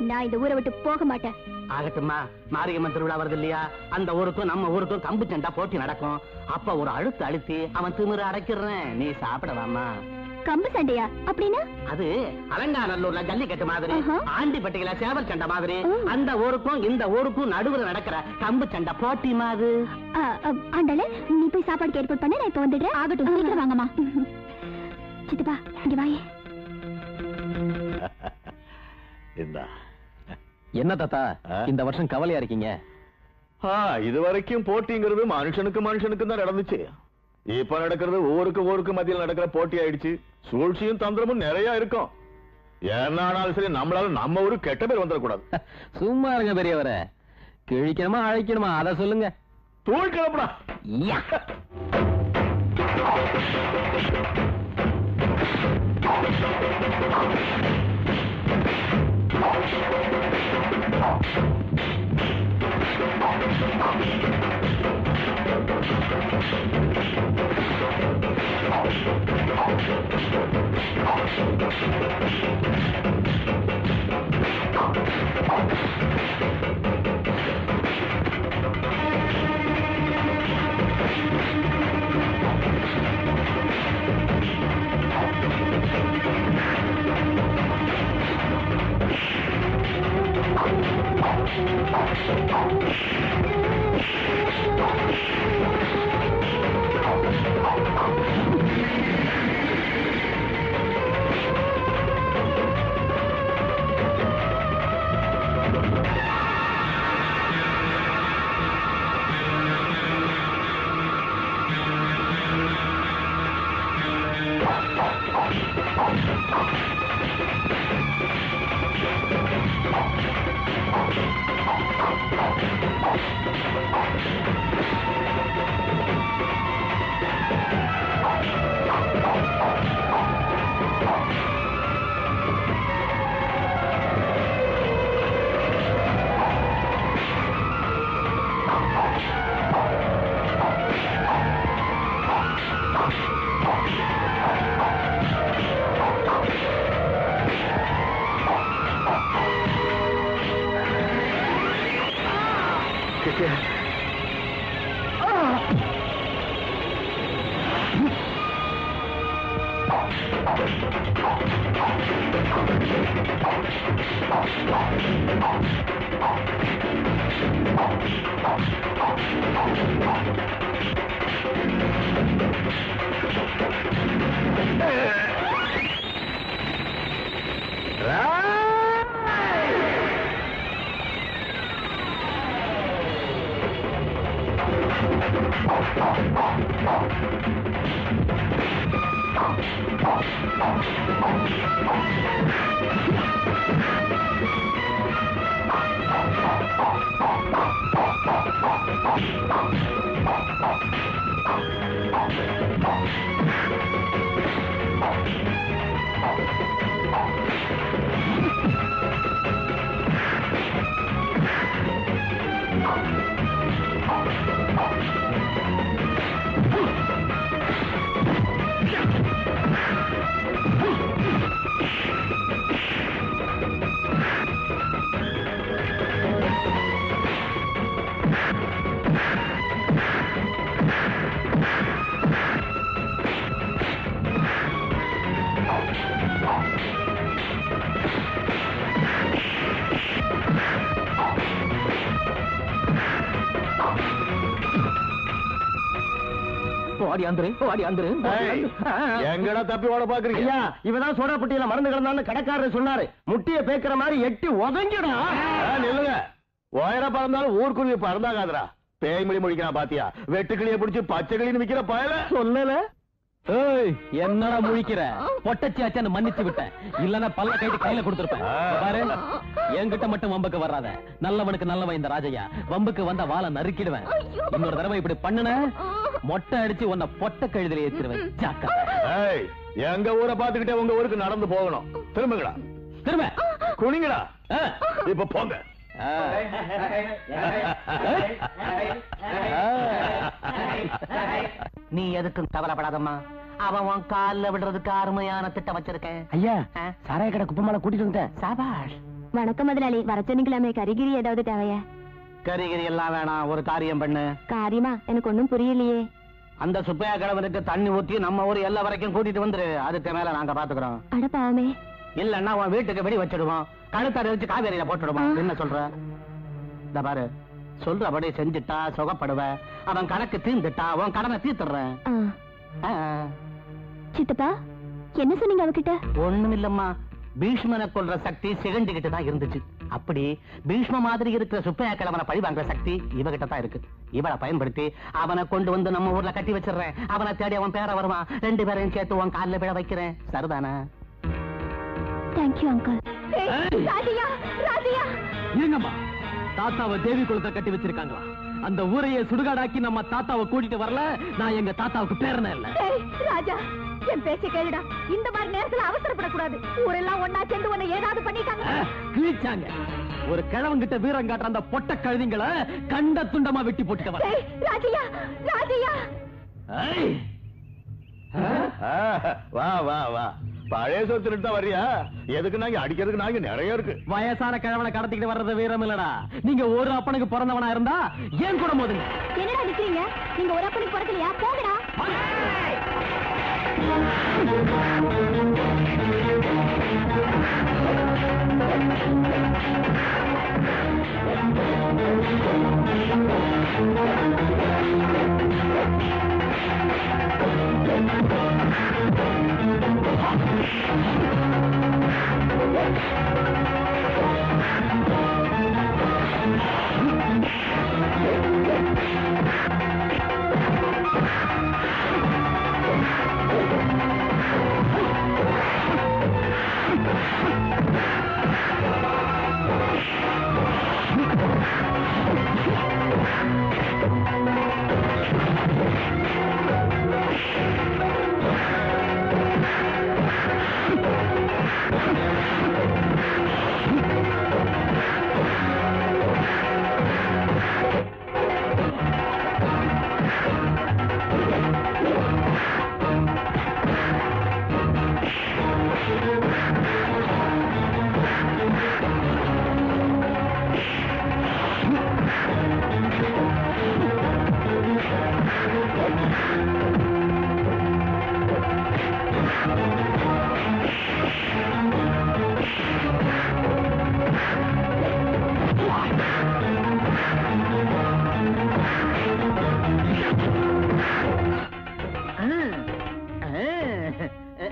நான் இந்த ஊரை விட்டு போக மாட்டேன். ஆகட்டுமா, மாரியம்மன் திருவிழா வருது இல்லையா? அந்த ஊருக்கும் நம்ம ஊருக்கும் கம்பு சண்டா போட்டி நடக்கும். அப்ப ஒரு அழுத்தி அவன் திமிர அடைக்கிறேன், நீ சாப்பிடவாமா. கம்பு சண்டையா? அப்படின்னா அது அலங்காநல்லூர்ல ஜல்லிக்கட்டு மாதிரி, ஆண்டிப்பட்டியில சேவல் சண்டை மாதிரி, அந்த ஊருக்கும் இந்த ஊருக்கும் நடுவுல நடக்கிற கம்பு சண்டை போட்டி மாதிரி. ஆண்டாளே, நீ போய் சாப்பாடுக்கு ஏற்பாடு பண்ண, நான் இப்ப வந்துடுறேன். ஆகட்டும், சீக்கிரம் வாங்கம்மா. சித்தப்பா, இங்க வாயே. என்ன தாத்தா இந்த வருஷம் கவலையா இருக்கீங்க? இது வரைக்கும் போட்டிங்கிறது மனுஷனுக்கு தான் நடந்துச்சு. இப்ப நடக்கிறது ஊருக்கு மத்தியில் நடக்கிற போட்டி ஆயிடுச்சு. சூழ்ச்சியும் தந்திரமும் நிறைய இருக்கும். என்னாலும் சரி, நம்மளால நம்ம ஊரு கெட்ட பேர் வந்துடக்கூடாது. சும்மா இருங்க பெரியவரை. கிழிக்கணுமா அழைக்கணுமா அத சொல்லுங்க. தூள் கிளப்புடா. எங்கடா தப்பி ஓட பாக்குறீங்க? இவதான் சோடாப்பட்டியில மருந்து கலந்தான்னு கடைக்காரர் சொன்னாரு. முட்டிய பேக்கிற மாதிரி எட்டி உதங்கிடும். நில்லுங்க. உயர பறந்தாலும் ஊர்க்குருவி பறந்தாகாதரா. பேய் மொழி முடிக்கிறான் பாத்தியா? வெட்டுக்கிளிய பிடிச்சி பச்சை கிளின்னு விக்கிற பயல. சொல்லல. ஏய், என்னடா முழிக்கிற? பொட்டச்சியாச்சான்னு மன்னிச்சு விட்டேன், இல்லன்னா பல்ல கைட்டு கையில கொடுத்திருப்பேன். பாரு, என்கிட்ட மட்டும் வம்புக்கு வராத. நல்லவனுக்கு நல்லவன் இந்த ராஜையா. வம்புக்கு வந்த வாளை நறுக்கிடுவேன். இன்னொரு தடவை இப்படி பண்ணுன, மொட்டை அடிச்சு உன்னை பொட்ட கழுதில ஏத்திடுவேன். ஜாக்கா. ஏய், எங்க ஊரை பாத்துக்கிட்டே உங்க ஊருக்கு நடந்து போகணும். திரும்புங்களா, திரும்ப குனிங்களா. இப்ப போங்க. நீ எதுக்கும் கவலைப்படாதம்மா. அவன் உன் கால்ல விடுறதுக்கு அருமையான திட்டம் வச்சிருக்கேன். ஐயா, சாராய கடை குப்பமால கூட்டிட்டு வந்துட்டேன். சாபாஷ். வணக்கம் முதலாளி. வர சொன்னீங்களாமே, கரிகிரி ஏதாவது தேவையா? கரிகிரி எல்லாம் வேணாம், ஒரு காரியம் பண்ணு. காரியமா? எனக்கு ஒண்ணும் புரியலையே. அந்த சுப்பையா கிழவனுக்கு தண்ணி ஊத்தி நம்ம ஊர் எல்லா வரைக்கும் கூட்டிட்டு வந்துரு. அதுக்கு மேல நாங்க பாத்துக்கிறோம். அட பாவமே. இல்லன்னா உன் வீட்டுக்கு வெடி வச்சிடுவோம், கழுத்தாடி வச்சு காவேரியில போட்டுடுவோம். என்ன சொல்ற? இந்த பாரு, சொல்றபடி செஞ்சுட்டா சுகப்படுவ. அவன் கணக்கு தீர்ந்துட்டா உன் கடனை தீர்த்துடுறேன். சித்தப்பா, என்ன சொன்னீங்க அவகிட்ட? ஒண்ணும் இல்லம்மா, பீஷ்மனை கொல்ற சக்தி சிகண்டிகிட்டு தான் இருந்துச்சு. அப்படி பீஷ்ம மாதிரி இருக்கிற சுப்பையா கிழவனை பழி வாங்குற சக்தி இவகிட்ட தான் இருக்கு. இவளை பயன்படுத்தி அவனை கொண்டு வந்து நம்ம ஊர்ல கட்டி வச்சிடுறேன். அவனை தேடி அவன் பேர வருவான். 2 பேரையும் சேர்த்து உன் காலில் விழ வைக்கிறேன். சரிதானே? Thank you uncle. ராஜியா, ராஜியா. இருங்கம்மா, தாத்தாவை தேவி குளத்தை கட்டி வச்சிருக்காங்களா? அந்த ஊரையே சுடுகாடாக்கி நம்ம தாத்தாவை கூட்டிட்டு வரல, நான் எங்க தாத்தாவுக்கு பேரனே இல்ல. ராஜா, என் பேச்ச கேளுடா. இந்த மாதிரி நேரத்துல அவசரப்படக்கூடாது. ஊரெல்லாம் ஒன்னா சேர்ந்து உன்னை ஏதாவது பண்ணிட்டாங்க. கிழிச்சாங்க. ஒரு கிழவங்கிட்ட வீரம் காட்டுற அந்த பொட்ட கழுதிங்களை கண்ட துண்டமா வெட்டி போட்டுட்டு வர. ராஜியா, ராஜியா. வா வா வா. பழைய சொத்து தான் வர்றியா? எதுக்கு நாங்க அடிக்கிறதுக்கு நாங்க நிறைய இருக்கு. வயசான கிழவனை கடத்திக்கிட்டு வர்றது வீரம் இல்லடா. நீங்க ஒரு அப்பனுக்கு பிறந்தவனா இருந்தா ஏன் கூட மோதுங்க. என்னடா நிக்கிறீங்க? நீங்க ஒரு அப்பனுக்கு பிறக்கலையா? போங்கடா.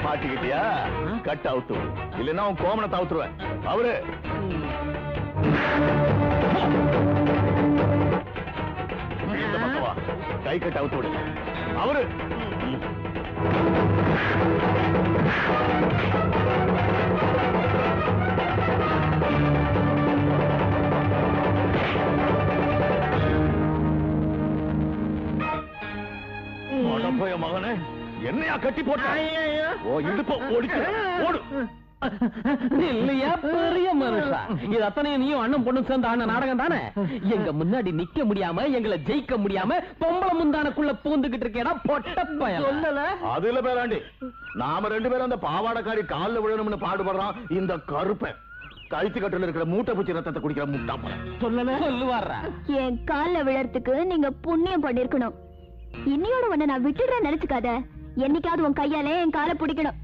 மாட்டிக்கிட்டியா? கட் அவுத்து, இல்லன்னா உன் கோமணத்தை அவுத்துருவேன். அவரு கை கட் அவுத்து விடு. அவரு போய மகனே, என்னையா கட்டி போட்ட? ஓ இடுப்ப ஓடிச்சு. ஓடு. இல்லையா பெரிய மனுஷா, இது அத்தனையும் நீயும் அண்ணன் பொண்ணு சேர்ந்த ஆன நாடகம் தானே? எங்க முன்னாடி நிக்க முடியாம, எங்களை ஜெயிக்க முடியாம பொம்பளை முந்தானக்குள்ள பூந்துகிட்டு இருக்கேடா பொட்ட பையன். சொல்லல அதுல பேராண்டி, நாம 2 பேரும் அந்த பாவாடக்காரி கால்ல விழணும்னு பாடுபடுறான். இந்த கருப்பன் கழுத்து கட்டுல இருக்கிற மூட்டை பூச்சி ரத்தத்தை குடிக்கிற முட்டா பழம். சொல்லல சொல்லுவாரா? என் கால்ல விழறதுக்கு நீங்க புண்ணியம் பண்ணிருக்கணும். இன்னையோட உன்னை நான் விட்டுடுறேன் நினைச்சுக்காத. என்னைக்காவது உன் கையாலே என் காலை பிடிக்கணும்.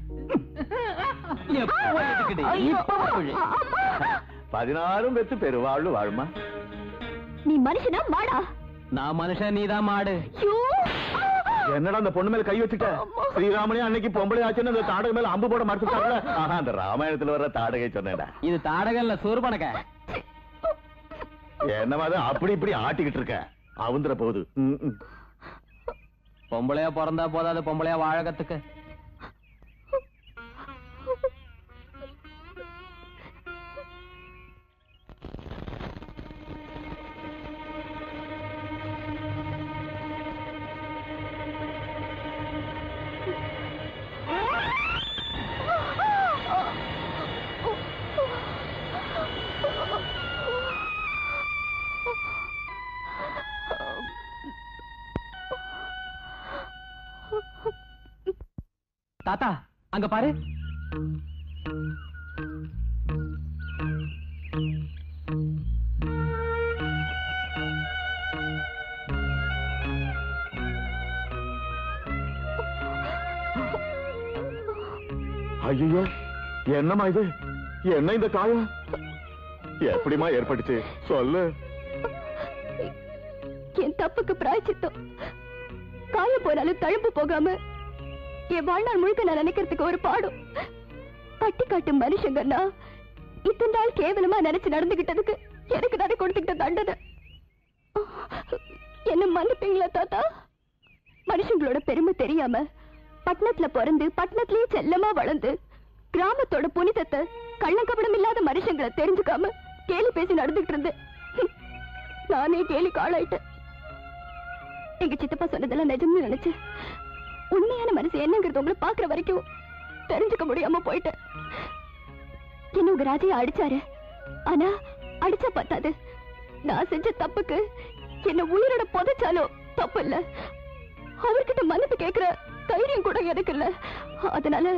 16 பெத்து பெருவாழ்வு வாழுமா? நீ மனுஷனா மாடா? நான் மனுஷன், நீதான் மாடு. என்னடா அந்த பொண்ணு மேல கை வச்சுட்ட? ஸ்ரீராமனே அன்னைக்கு பொம்பளை ஆச்சுன்னு அந்த தாடகை மேல அம்பு போட மறுத்துட்டாங்கல. அந்த ராமாயணத்துல வர்ற தாடகை சொன்னேடா. இது தாடகல்ல சோறுபணக்க. என்னமா அப்படி இப்படி ஆட்டிக்கிட்டு இருக்க? அவுந்துற போகுது. பொம்பளையா பிறந்தா போதாது, பொம்பளையா வாழ கத்துக்க. தாத்தா அங்க பாரு. ஐயோ, என்னம்மா இது? என்ன இந்த காயம்? எப்படிமா ஏற்பட்டுச்சு சொல்லு. என் தப்புக்கு பிராய்ச்சித்தம். காய போனாலும் தழும்பு போகாம என் வாழ்நாள் முழுக்க நான் நினைக்கிறதுக்கு ஒரு பாடம். பட்டி காட்டும் மனுஷங்கன்னா இத்தனை நாள் கேவலமா நினைச்சு நடந்துகிட்டதுக்கு எனக்கு தானே கொடுத்துக்கிட்ட தண்டனை. என்ன மன்னிப்பீங்களா தாத்தா? மனுஷங்களோட பெருமை தெரியாம பட்டணத்துல பிறந்து பட்டணத்திலேயே செல்லமா வளர்ந்து கிராமத்தோட புனிதத்தை கள்ளங்கபடம் இல்லாத மனுஷங்களை தெரிஞ்சுக்காம கேலி பேசி நடந்துகிட்டு இருந்தேன். நானே கேலிக்கு ஆளாயிட்டேன். எங்க சித்தப்பா சொன்னதெல்லாம் நிஜம்னு நினைச்சேன். உண்மையான மனசு என்னங்கிறது உங்களை பாக்குற வரைக்கும் தெரிஞ்சுக்க முடியாம போயிட்டேன். என்ன உங்க ராஜையா அடிச்சாரு, ஆனா அடிச்சா பத்தாது. நான் செஞ்ச தப்புக்கு என்ன உயிரோட புதைச்சாலும் தப்பு இல்ல. அவர்கிட்ட மன்னிப்பு கேட்கிற தைரியம் கூட எனக்கு இல்ல. அதனால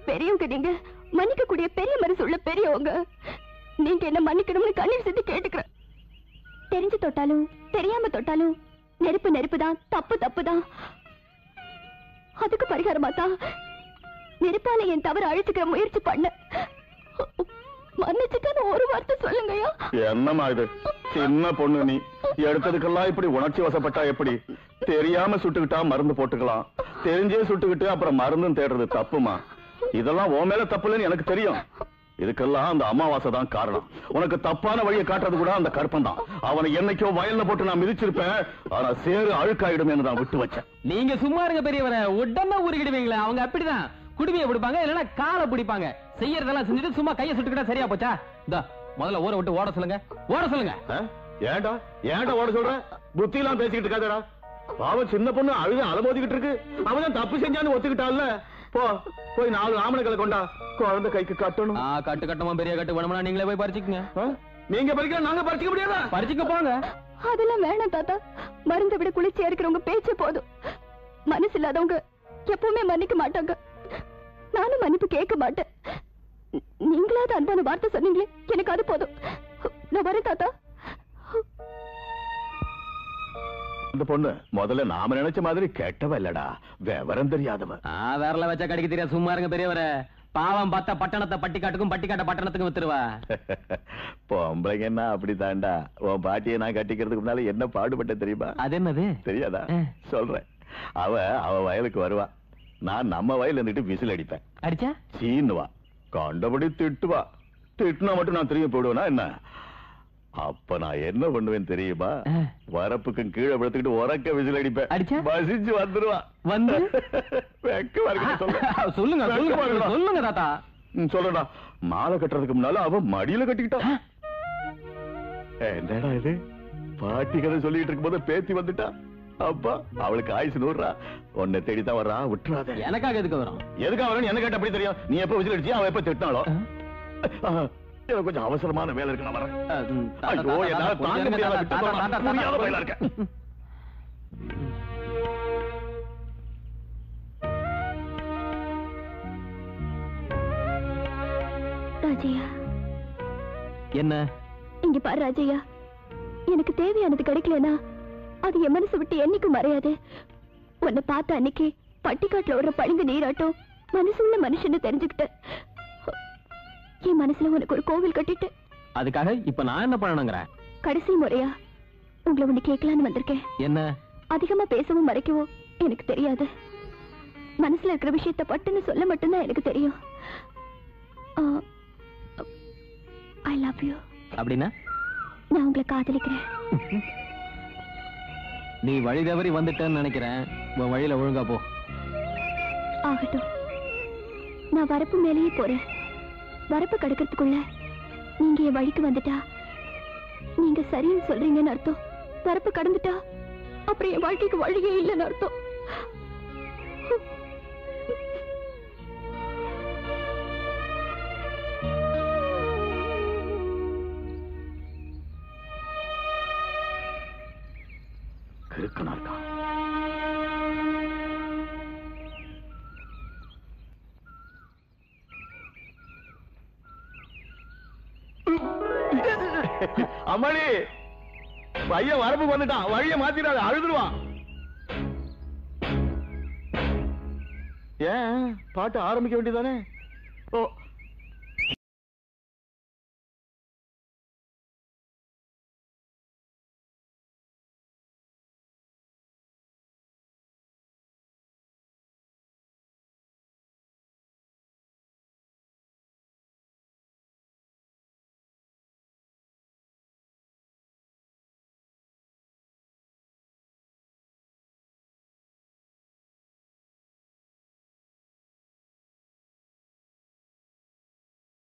பெரியவங்க, நீங்க மன்னிக்க கூடிய பெரிய மனசு உள்ள பெரியவங்க, நீங்க என்ன மன்னிக்கணும்னு கண்ணீர் செஞ்சு கேட்டுக்கிறேன். தெரிஞ்சு தொட்டாலும் தெரியாம தொட்டாலும் நெருப்பு நெருப்பு தான், தப்பு தப்பு தான். அதுக்கு பரிகாரமா தான் நெருப்பால என் தவறு அழிச்சுக்கிற முயற்சி பண்ண. மன்னிச்சுட்டு ஒரு வார்த்தை சொல்லுங்கயா. என்னம்மா இது? சின்ன பொண்ணு நீ. எடுத்ததுக்கெல்லாம் இப்படி உணர்ச்சி வசப்பட்டா எப்படி? தெரியாம சுட்டுக்கிட்டா மருந்து போட்டுக்கலாம், தெரிஞ்சே சுட்டுக்கிட்டு அப்புறம் மருந்தும் தேடுறது தப்புமா. இதெல்லாம் உன் மேல தப்பு இல்லைன்னு எனக்கு தெரியும். இதுக்கெல்லாம் அந்த அமாவாசை தான் காரணம். உனக்கு தப்பான வழியை காட்டுறது கூட அந்த கற்பன் தான். அவனை என்னைக்கோ வயல்ல போட்டு நான் மிதிச்சிருப்பேன், ஆனா சேறு அழுக்காயிடும் தான் விட்டு வச்சேன். நீங்க சும்மா இருங்க பெரியவரை, உடனே உருகிடுவீங்களா? அவங்க அப்படிதான் குடுமையை பிடிப்பாங்க, இல்லன்னா காலை பிடிப்பாங்க. செய்யறதெல்லாம் செஞ்சுட்டு சும்மா கையை சுட்டுக்கிட்டா சரியா போச்சா? இந்த முதல்ல ஊரை விட்டு ஓட சொல்லுங்க, ஓட சொல்லுங்க. ஏண்டா ஏண்டா ஓட சொல்ற? புத்தி எல்லாம் பேசிக்கிட்டு இருக்காதடா. பாவம் சின்ன பொண்ணு அழுது அலமோதிக்கிட்டு இருக்கு. அவன் தப்பு செஞ்சான்னு ஒத்துக்கிட்டான்ல. போ போய் 4 ஆமணங்களை கொண்டா, குழந்தை கைக்கு கட்டணும். கட்டு கட்டமா பெரிய கட்டு வேணும்னா நீங்களே போய் பறிச்சுக்குங்க. நீங்க பறிக்க நாங்க பறிச்சுக்க முடியாதா? பறிச்சுக்க போங்க. அதெல்லாம் வேணாம் தாத்தா. மருந்தை விட குளிர்ச்சியா இருக்கிறவங்க பேச்சு போதும். மனசு இல்லாதவங்க எப்பவுமே மன்னிக்க மாட்டாங்க. நானும் மன்னிப்பு கேட்க மாட்டேன். நீங்களாவது அன்பான வார்த்தை சொன்னீங்களே, எனக்கு அது போதும். நான் வரேன் தாத்தா. இந்த பொண்ணு முதல்ல நாம நினைச்ச மாதிரி கெட்டவ இல்லடா, விவரம் தெரியாதவ. வேறல வச்சா கடிக்க தெரியாது. சும்மா இருங்க பெரியவரை. பாவம் பார்த்தா பட்டணத்தை பட்டிக்காட்டுக்கும் பட்டிக்காட்ட பட்டணத்துக்கும் வித்துருவா. பொம்பளைங்க என்ன அப்படித்தாண்டா. உன் பாட்டியை நான் கட்டிக்கிறதுக்கு முன்னால என்ன பாடுபட்ட தெரியுமா? அது என்னது தெரியாதா? சொல்றேன். அவ வயலுக்கு வருவா, நான் நம்ம வயல் இருந்துட்டு விசில் அடிப்பேன். அடிச்சா சீனுவா, கண்டபடி திட்டுவா. திட்டுனா மட்டும் நான் திரும்பி போடுவேனா என்ன? அப்ப நான் என்ன பண்ணுவேன் தெரியுமா? வரப்புக்கும் கீழே விழுத்துக்கிட்டு உறக்க விசில் அடிப்பேன். பசிச்சு வந்துருவா. வந்து சொல்லுங்க சொல்லுங்க தாத்தா. சொல்றா. மாலை கட்டுறதுக்கு முன்னால அவ மடியில கட்டிக்கிட்டா. என்னடா இது? பாட்டி கதை சொல்லிட்டு இருக்கும் போது பேத்தி வந்துட்டா. அப்பா அவளுக்கு ஆயுசு 100. உன்னை தேடிதான் வர்றா, விட்டுறாத. எனக்காக எதுக்கு வரும்? எதுக்காக வரும் என்ன கேட்ட அப்படி தெரியும்? நீ எப்ப விசில் அடிச்சியா, அவ எப்ப திட்டினாலோ? எனக்கு கொஞ்சம் அவசரமான வேலை இருக்கு, நான் வரேன். ஐயோ என்னால தாங்க முடியாத வேலை இருக்க. ராஜையா. என்ன? இங்க பாரு ராஜையா, எனக்கு தேவையானது கிடைக்கலனா அது என் மனசு விட்டு என்னைக்கும் மறையாது. உன்னை பார்த்த அன்னைக்கு பட்டிக்காட்டுல ஒரு பழிந்து நீராட்டம் மனசுள்ள மனுஷன்னு தெரிஞ்சுக்கிட்டேன். என் மனசுல உனக்கு ஒரு கோவில் கட்டிட்டு. அதுக்காக இப்ப நான் என்ன பண்ணணுங்கிறேன்? கடைசி முறையா உங்களை ஒண்ணு கேட்கலான்னு வந்திருக்கேன். என்ன? அதிகமா பேசவும் மறைக்கவும் எனக்கு தெரியாது. மனசுல இருக்கிற விஷயத்தை பட்டுன்னு சொல்ல மட்டும்தான் எனக்கு தெரியும். I love you. அப்படின்னா? நான் உங்களை காதலிக்கிறேன். நீ வழி தவறி வந்துட்டேன்னு நினைக்கிறேன். உன் வழியில ஒழுங்கா போ. ஆகட்டும், நான் வரப்பு மேலேயே போறேன். வரப்பு கடக்கிறதுக்குள்ள நீங்க என் வழிக்கு வந்துட்டா நீங்க சரின்னு சொல்றீங்கன்னு அர்த்தம். வரப்பு கடந்துட்டா அப்புறம் என் வாழ்க்கைக்கு வழியே இல்லைன்னு அர்த்தம். கிறுக்கனா இருக்கான். அம்மாடி, பையன் வரப்பு வந்துட்டான். வழிய மாத்திடாத, அழுதுருவான். ஏன் பாட்டு ஆரம்பிக்க வேண்டியதானே? ஓ